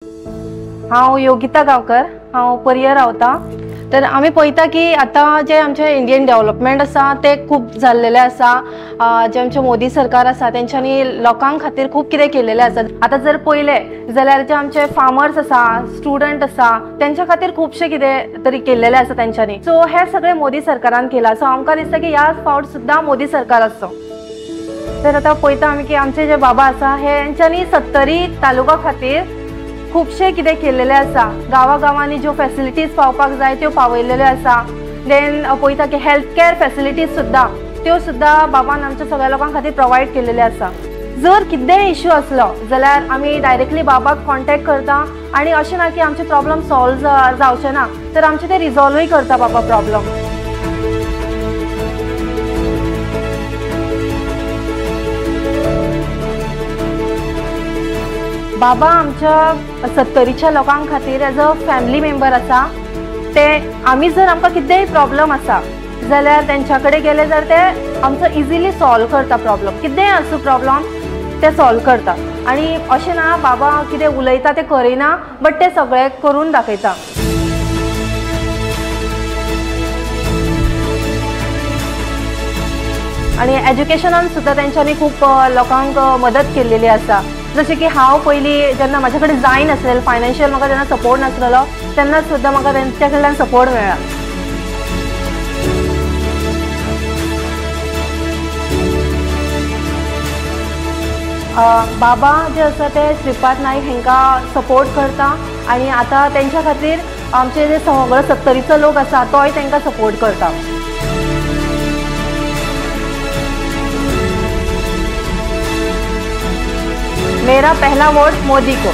हांव योगिता गांवकर, हांव पर्याय रावता। तर आमी पळयता की आता जे आमचे इंडियन डेव्हलपमेंट आसा ते खूप जाल्लेले आसा। जे आमचे मोदी सरकार आसा तेंच्यांनी लोकां खातीर खूप कितें केलेले आसा। आता जर पळयले जाल्यार जे आमचे फार्मर्स आसा, स्टुडंट आसा, तेंच्या खातीर खूपशे कितें तरी केलेले आसा तेंच्यांनी। सो हे सगळे मोदी सरकारान केला। सो आमकां दिसता की ह्या फावट सुद्दां मोदी सरकार आसचो। तर आता पळयता आमी की आमचे जे बाबा आसा हेंच्यांनी 70 तालुका खातीर खूपशे कितें केलेले आसा। गांवांनी ज्यो फॅसिलिटीज पावपाक जाय त्यो पावयलेल्यो आसा। देन पळयता की हेल्थ केअर फॅसिलिटीज सुद्दां त्यो सुद्दां बाबान आमच्या सगळ्या लोकां खातीर प्रोवायड केलेले आसा। जर कितेंय इश्यू असलो जाल्यार आमी डायरेक्टली बाबाक कॉन्टॅक्ट करता आनी अशें ना की आमचे प्रॉब्लेम सॉल्व जावचे ना, तर आमचे ते रिजॉल्वूय करता बाबा प्रॉब्लेम। बाबा आमच्या 70च्या लोकां खातीर एज अ फॅमिली मेंबर आसा। ते आमी जर आमकां कितेंय प्रॉब्लेम आसा जाल्यार तेंच्या कडेन गेले जाल्यार ते आमचो इजिली सॉल्व करता प्रॉब्लेम। कितेंय आसूं प्रॉब्लेम ते सॉल्व करता आनी अशें ना बाबा कितें उलयता ते करिना, बट ते सगळे करून दाखयता। आणि एज्युकेशनान सुद्दां तेंच्यांनी खूप लोकांक मदत केलेली आसा। जशें की हांव पयलीं जेन्ना म्हाजे कडेन जायनासलें, फायनान्शियल म्हाका जेन्ना सपोर्ट नासलेलो तेन्ना सुद्दां म्हाका तेंच्या कडल्यान सपोर्ट मेळ्ळा। बाबा जे आसा ते श्रीपाद नाईक हेंकां सपोर्ट करता आनी आतां तेंच्या खातीर आमचे जे सगळो 70चो लोक आसा तोय तेंकां सपोर्ट करता। मेरा पहला वोट मोदी को।